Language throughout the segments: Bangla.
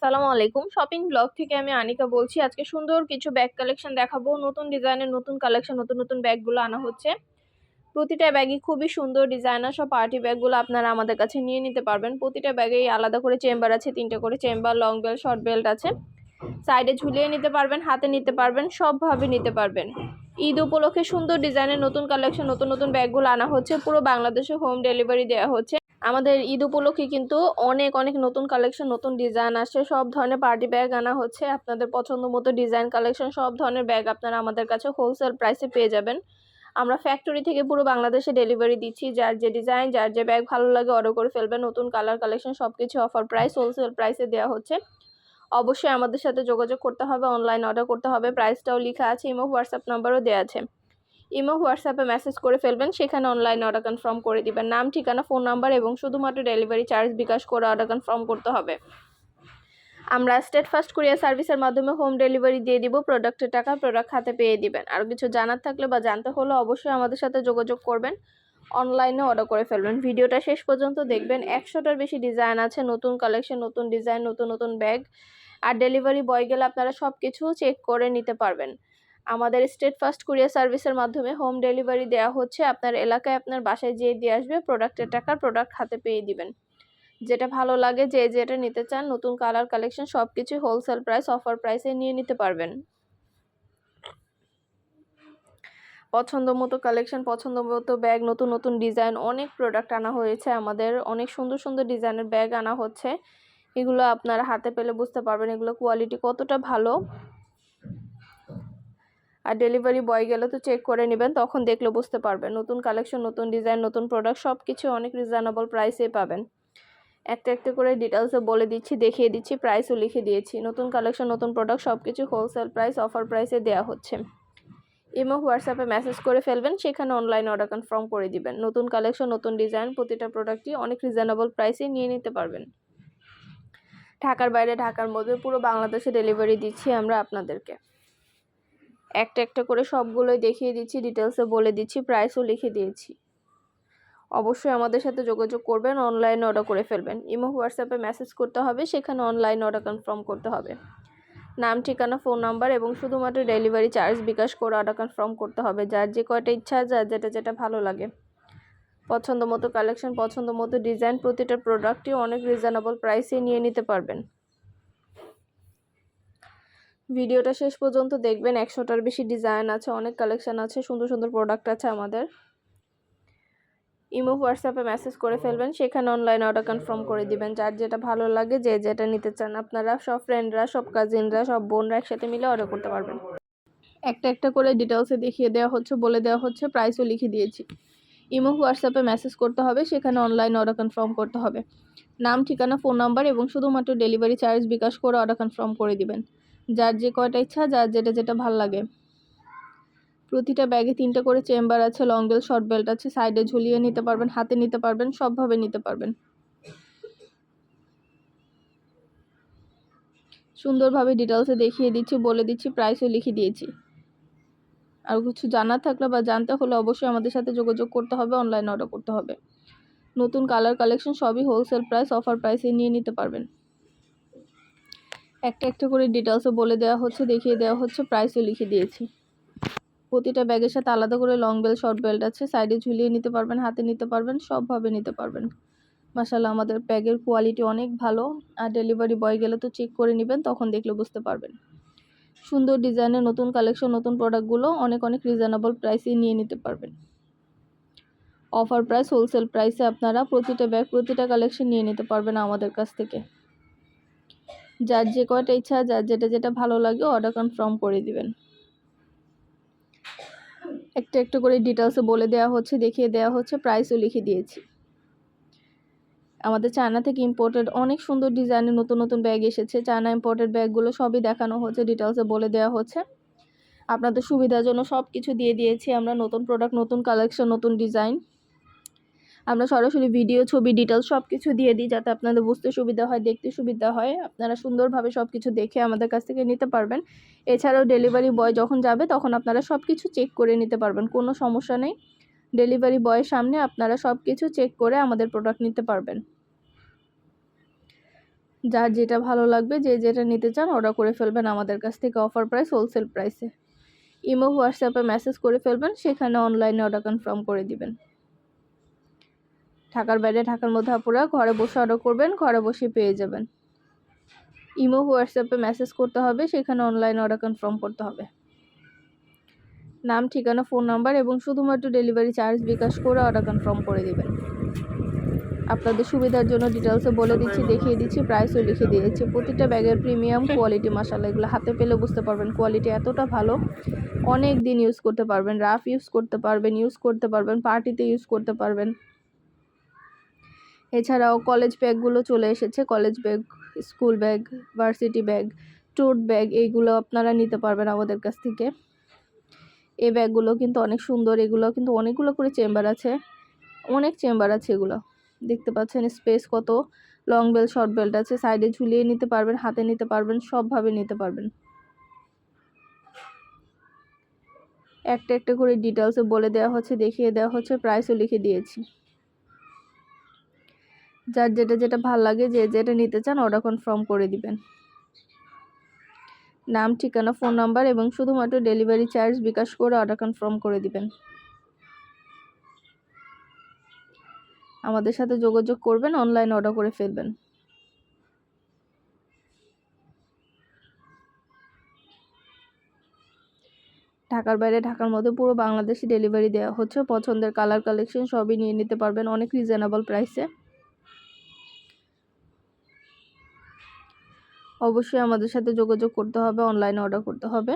আসসালামু আলাইকুম। শপিং ব্লগ থেকে আমি আনিকা বলছি। আজকে সুন্দর কিছু ব্যাগ কালেকশন দেখাবো। নতুন ডিজাইনের নতুন কালেকশন, নতুন নতুন ব্যাগগুলো আনা হচ্ছে। প্রতিটা ব্যাগই খুবই সুন্দর ডিজাইনার। সব পার্টি ব্যাগগুলো আপনারা আমাদের কাছে নিয়ে নিতে পারবেন। প্রতিটা ব্যাগেই আলাদা করে চেম্বার আছে, 3টে করে chamber, long belt, short belt আছে। সাইডে ঝুলিয়ে নিতে পারবেন, হাতে নিতে পারবেন, সবভাবে নিতে পারবেন। ঈদ উপলক্ষে সুন্দর ডিজাইনের নতুন কালেকশন, নতুন নতুন ব্যাগগুলো আনা হচ্ছে। পুরো বাংলাদেশে হোম ডেলিভারি দেওয়া হচ্ছে। আমাদের ঈদ উপলক্ষে কিন্তু অনেক অনেক নতুন কালেকশন, নতুন ডিজাইন আসছে। সব ধরনের পার্টি ব্যাগ আনা হচ্ছে। আপনাদের পছন্দ মতো ডিজাইন কালেকশন, সব ধরনের ব্যাগ আপনারা আমাদের কাছে হোলসেল প্রাইসে পেয়ে যাবেন। আমরা ফ্যাক্টরি থেকে পুরো বাংলাদেশে ডেলিভারি দিচ্ছি। যার যে ডিজাইন, যার যে ব্যাগ ভালো লাগে অর্ডার করে ফেলবেন। নতুন কালার কালেকশন সবকিছু অফার প্রাইস, হোলসেল প্রাইসে দেওয়া হচ্ছে। অবশ্যই আমাদের সাথে যোগাযোগ করতে হবে, অনলাইন অর্ডার করতে হবে। প্রাইসটাও লেখা আছে, ইমো হোয়াটসঅ্যাপ নাম্বারও দেওয়া আছে। ইমো হোয়াটসঅ্যাপে মেসেজ করে ফেলবেন, সেখানে অনলাইন অর্ডার কনফার্ম করে দিবেন। নাম, ঠিকানা, ফোন নাম্বার এবং শুধুমাত্র ডেলিভারি চার্জ বিকাশ করে অর্ডার কনফার্ম করতে হবে। আমরা স্টেট ফার্স্ট কুরিয়ার সার্ভিসের মাধ্যমে হোম ডেলিভারি দিয়ে দিব। প্রোডাক্টের টাকা প্রোডাক্ট হাতে পেয়ে দিবেন। আর কিছু জানার থাকলে বা জানতে হলে অবশ্যই আমাদের সাথে যোগাযোগ করবেন, অনলাইনে অর্ডার করে ফেলবেন। ভিডিওটা শেষ পর্যন্ত দেখবেন। 100টার বেশি ডিজাইন আছে, নতুন কালেকশন, নতুন ডিজাইন, নতুন নতুন ব্যাগ। আর ডেলিভারি বয় গেলে আপনারা সব কিছু চেক করে নিতে পারবেন। আমাদের স্টেট ফার্স্ট কুরিয়ার সার্ভিসের মাধ্যমে হোম ডেলিভারি দেওয়া হচ্ছে। আপনার এলাকায় আপনার বাসায় যেয়ে দিয়ে আসবে। প্রোডাক্টের টাকা প্রোডাক্ট হাতে পেয়ে দিবেন। যেটা ভালো লাগে, যে যেটা নিতে চান, নতুন কালার কালেকশন সবকিছু হোলসেল প্রাইস, অফার প্রাইসে নিয়ে নিতে পারবেন। পছন্দ মতো কালেকশন, পছন্দ মতো ব্যাগ, নতুন নতুন ডিজাইন, অনেক প্রোডাক্ট আনা হয়েছে। আমাদের অনেক সুন্দর সুন্দর ডিজাইনের ব্যাগ আনা হচ্ছে। এগুলো আপনারা হাতে পেলে বুঝতে পারবেন এগুলো কোয়ালিটি কতটা ভালো। আর ডেলিভারি বয় গেলে তো চেক করে নেবেন, তখন দেখলে বুঝতে পারবেন। নতুন কালেকশন, নতুন ডিজাইন, নতুন প্রোডাক্ট সবকিছু অনেক রিজনেবল প্রাইসে পাবেন। একটা একটা করে ডিটেলসে বলে দিচ্ছি, দেখিয়ে দিচ্ছি, প্রাইসও লিখে দিয়েছি। নতুন কালেকশন, নতুন প্রোডাক্ট সবকিছু হোলসেল প্রাইস, অফার প্রাইসে দেওয়া হচ্ছে। ইমো হোয়াটসঅ্যাপে মেসেজ করে ফেলবেন, সেখানে অনলাইন অর্ডার কনফার্ম করে দিবেন। নতুন কালেকশন, নতুন ডিজাইন, প্রতিটা প্রোডাক্টই অনেক রিজনেবল প্রাইসে নিয়ে নিতে পারবেন। ঢাকার বাইরে, ঢাকার মধ্যে পুরো বাংলাদেশে ডেলিভারি দিচ্ছি আমরা আপনাদেরকে। একটা একটা করে সবগুলোই দেখিয়ে দিচ্ছি, ডিটেলসে বলে দিচ্ছি, প্রাইসও লিখে দিয়েছি। অবশ্যই আমাদের সাথে যোগাযোগ করবেন, অনলাইনে অর্ডার করে ফেলবেন। ইমো হোয়াটসঅ্যাপে মেসেজ করতে হবে, সেখানে অনলাইন অর্ডার কনফার্ম করতে হবে। নাম, ঠিকানা, ফোন নাম্বার এবং শুধুমাত্র ডেলিভারি চার্জ বিকাশ করে অর্ডার কনফার্ম করতে হবে। যার যে কয়টা ইচ্ছা, যার যেটা যেটা ভালো লাগে। পছন্দ মতো কালেকশন, পছন্দ মতো ডিজাইন, প্রতিটা প্রোডাক্টই অনেক রিজনেবল প্রাইসে নিয়ে নিতে পারবেন। ভিডিওটা শেষ পর্যন্ত দেখবেন। 100টার বেশি ডিজাইন আছে, অনেক কালেকশন আছে, সুন্দর সুন্দর প্রোডাক্ট আছে আমাদের। ইমো হোয়াটসঅ্যাপে মেসেজ করে ফেলবেন, সেখানে অনলাইন অর্ডার কনফার্ম করে দিবেন। যার যেটা ভালো লাগে, যে যেটা নিতে চান, আপনারা সব ফ্রেন্ডরা, সব কাজিনরা, সব বোনরা একসাথে মিলে অর্ডার করতে পারবেন। একটা একটা করে ডিটেলসে দেখিয়ে দেওয়া হচ্ছে, বলে দেওয়া হচ্ছে, প্রাইসও লিখে দিয়েছি। ইমো হোয়াটসঅ্যাপে মেসেজ করতে হবে, সেখানে অনলাইন অর্ডার কনফার্ম করতে হবে। নাম, ঠিকানা, ফোন নাম্বার এবং শুধুমাত্র ডেলিভারি চার্জ বিকাশ করে অর্ডার কনফার্ম করে দিবেন। যার যে কয়টা ইচ্ছা, যার যেটা যেটা ভালো লাগে। প্রতিটা ব্যাগে 3টে করে চেম্বার আছে, লং বেল্ট, শর্ট বেল্ট আছে। সাইডে ঝুলিয়ে নিতে পারবেন, হাতে নিতে পারবেন, সবভাবে নিতে পারবেন। সুন্দরভাবে ডিটেলসে দেখিয়ে দিচ্ছি, বলে দিচ্ছি, প্রাইসও লিখে দিয়েছি। আর কিছু জানার থাকলে বা জানতে হলে অবশ্যই আমাদের সাথে যোগাযোগ করতে হবে, অনলাইন অর্ডার করতে হবে। নতুন কালার কালেকশন সবই হোলসেল প্রাইস, অফার প্রাইসে নিয়ে নিতে পারবেন। একটা একটা করে ডিটেলসে বলে দেওয়া হচ্ছে, দেখিয়ে দেওয়া হচ্ছে, প্রাইসও লিখে দিয়েছি। প্রতিটা ব্যাগের সাথে আলাদা করে লং বেল্ট, শর্ট বেল্ট আছে। সাইডে ঝুলিয়ে নিতে পারবেন, হাতে নিতে পারবেন, সবভাবে নিতে পারবেন। মাশাআল্লাহ, আমাদের ব্যাগের কোয়ালিটি অনেক ভালো। আর ডেলিভারি বয় গেলে তো চেক করে নেবেন, তখন দেখলে বুঝতে পারবেন। সুন্দর ডিজাইনের নতুন কালেকশন, নতুন প্রোডাক্টগুলো অনেক অনেক রিজনেবল প্রাইসে নিয়ে নিতে পারবেন। অফার প্রাইস, হোলসেল প্রাইসে আপনারা প্রতিটা ব্যাগ, প্রতিটা কালেকশন নিয়ে নিতে পারবেন আমাদের কাছ থেকে। যার যে কয়টা ইচ্ছা, যার যেটা যেটা ভালো লাগে অর্ডার কনফার্ম করে দিবেন। একটা একটা করে ডিটেলসে বলে দেওয়া হচ্ছে, দেখিয়ে দেওয়া হচ্ছে, প্রাইসও লিখে দিয়েছি। আমাদের চায়না থেকে ইম্পোর্টেড অনেক সুন্দর ডিজাইনের নতুন নতুন ব্যাগ এসেছে। চায়না ইম্পোর্টেড ব্যাগগুলো সবই দেখানো হচ্ছে, ডিটেলসে বলে দেওয়া হচ্ছে। আপনাদের সুবিধার জন্য সব কিছু দিয়ে দিয়েছি আমরা। নতুন প্রোডাক্ট, নতুন কালেকশন, নতুন ডিজাইন। আমরা সরাসরি ভিডিও, ছবি, ডিটেলস সব কিছু দিয়ে দিই, যাতে আপনাদের বুঝতে সুবিধা হয়, দেখতে সুবিধা হয়। আপনারা সুন্দরভাবে সব কিছু দেখে আমাদের কাছ থেকে নিতে পারবেন। এছাড়াও ডেলিভারি বয় যখন যাবে, তখন আপনারা সব কিছু চেক করে নিতে পারবেন, কোনো সমস্যা নেই। ডেলিভারি বয়ের সামনে আপনারা সব কিছু চেক করে আমাদের প্রোডাক্ট নিতে পারবেন। যার যেটা ভালো লাগবে, যে যেটা নিতে চান অর্ডার করে ফেলবেন আমাদের কাছ থেকে অফার প্রাইস, হোলসেল প্রাইসে। ইমো হোয়াটসঅ্যাপে মেসেজ করে ফেলবেন, সেখানে অনলাইনে অর্ডার কনফার্ম করে দিবেন। ঢাকার বাইরে, ঢাকার মধ্যে আপুরা ঘরে বসে অর্ডার করবেন, ঘরে বসে পেয়ে যাবেন। ইমো হোয়াটসঅ্যাপে মেসেজ করতে হবে, সেখানে অনলাইনে অর্ডার কনফার্ম করতে হবে। নাম, ঠিকানা, ফোন নাম্বার এবং শুধুমাত্র ডেলিভারি চার্জ বিকাশ করে অর্ডার কনফার্ম করে দিবেন। আপনাদের সুবিধার জন্য ডিটেলসে বলে দিচ্ছি, দেখিয়ে দিচ্ছি, প্রাইসও লিখে দিয়েছি। প্রতিটা ব্যাগের প্রিমিয়াম কোয়ালিটি, মাশাআল্লাহ এগুলো হাতে পেলে বুঝতে পারবেন কোয়ালিটি এতটা ভালো। অনেক দিন ইউজ করতে পারবেন, রাফ ইউজ করতে পারবেন, পার্টিতে ইউজ করতে পারবেন। এছাড়াও কলেজ ব্যাগগুলো চলে এসেছে, college bag, school bag, varsity bag, টোট ব্যাগ, এইগুলো আপনারা নিতে পারবেন আমাদের কাছ থেকে। এই ব্যাগগুলো কিন্তু অনেক সুন্দর, এগুলো কিন্তু অনেকগুলো করে চেম্বার আছে, অনেক চেম্বার আছে। এগুলো দেখতে পাচ্ছেন স্পেস কত, লং বেল্ট, শর্ট বেল্ট আছে, সাইডে ঝুলিয়ে নিতে পারবেন, হাতে নিতে পারবেন, সবভাবে নিতে পারবেন। একটা একটা করে ডিটেলসে বলে দেওয়া হচ্ছে, দেখিয়ে দেওয়া হচ্ছে, প্রাইসও লিখে দিয়েছি। যার যেটা যেটা ভালো লাগে, যে যেটা নিতে চান অর্ডার কনফার্ম করে দিবেন। নাম, ঠিকানা, ফোন নাম্বার এবং শুধুমাত্র ডেলিভারি চার্জ বিকাশ করে অর্ডার কনফার্ম করে দিবেন। আমাদের সাথে যোগাযোগ করবেন, অনলাইন অর্ডার করে ফেলবেন। ঢাকার বাইরে, ঢাকার মধ্যে পুরো বাংলাদেশে ডেলিভারি দেওয়া হচ্ছে। পছন্দের কালার কালেকশন সবই নিয়ে নিতে পারবেন অনেক রিজনেবল প্রাইসে। অবশ্যই আমাদের সাথে যোগাযোগ করতে হবে, অনলাইনে অর্ডার করতে হবে।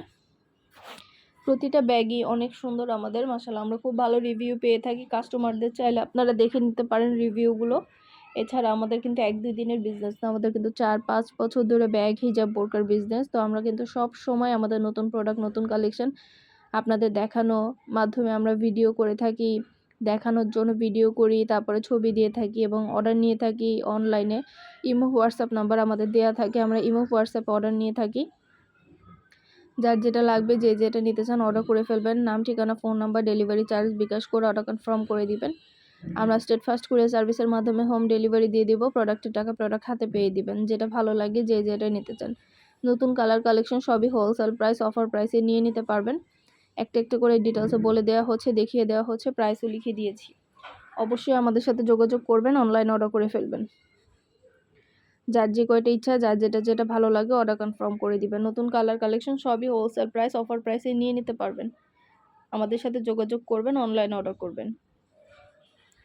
প্রতিটা ব্যাগই অনেক সুন্দর আমাদের, মাশাআল্লাহ আমরা খুব ভালো রিভিউ পেয়ে থাকি। কাস্টমারদের চাইলে আপনারা দেখে নিতে পারেন রিভিউগুলো। এছাড়া আমাদের কিন্তু 1-2 দিনের বিজনেস না, আমাদের কিন্তু 4-5 বছর ধরে ব্যাগ, হিজাব, বোরকার বিজনেস। তো আমরা কিন্তু সব সময় আমাদের নতুন প্রোডাক্ট, নতুন কালেকশন আপনাদের দেখানো মাধ্যমে আমরা ভিডিও করে থাকি, দেখানোর জন্য ভিডিও করি, তারপরে ছবি দিয়ে থাকি এবং অর্ডার নিয়ে থাকি অনলাইনে। ইমো হোয়াটসঅ্যাপ নাম্বার আমাদের দেওয়া থাকে, আমরা ইমো হোয়াটসঅ্যাপে অর্ডার নিয়ে থাকি। যার যেটা লাগবে, যে যেটা নিতে চান অর্ডার করে ফেলবেন। নাম, ঠিকানা, ফোন নাম্বার, ডেলিভারি চার্জ বিকাশ করে অর্ডার কনফার্ম করে দিবেন। আমরা স্টেট ফার্স্ট কুরিয়ার সার্ভিসের মাধ্যমে হোম ডেলিভারি দিয়ে দিব। প্রোডাক্টের টাকা প্রোডাক্ট হাতে পেয়ে দিবেন। যেটা ভালো লাগে, যে যেটা নিতে চান, নতুন কালার কালেকশন সবই হোলসেল প্রাইস, অফার প্রাইসে নিয়ে নিতে পারবেন। একটা একটা করে ডিটেলসে বলে দেওয়া হচ্ছে, দেখিয়ে দেওয়া হচ্ছে, প্রাইসও লিখে দিয়েছি। অবশ্যই আমাদের সাথে যোগাযোগ করবেন, অনলাইন অর্ডার করে ফেলবেন। যার যে কয়টা ইচ্ছা, যার যেটা যেটা ভালো লাগে অর্ডার কনফার্ম করে দিবেন। নতুন কালার কালেকশন সবই হোলসেল প্রাইস, অফার প্রাইসে নিয়ে নিতে পারবেন। আমাদের সাথে যোগাযোগ করবেন, অনলাইন অর্ডার করবেন।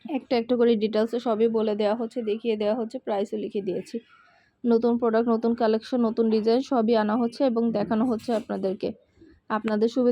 একটা একটা করে ডিটেলসে সবই বলে দেওয়া হচ্ছে, দেখিয়ে দেওয়া হচ্ছে, প্রাইসও লিখে দিয়েছি। নতুন প্রোডাক্ট, নতুন কালেকশন, নতুন ডিজাইন সবই আনা হচ্ছে এবং দেখানো হচ্ছে আপনাদেরকে। আপনাদের সুবিধা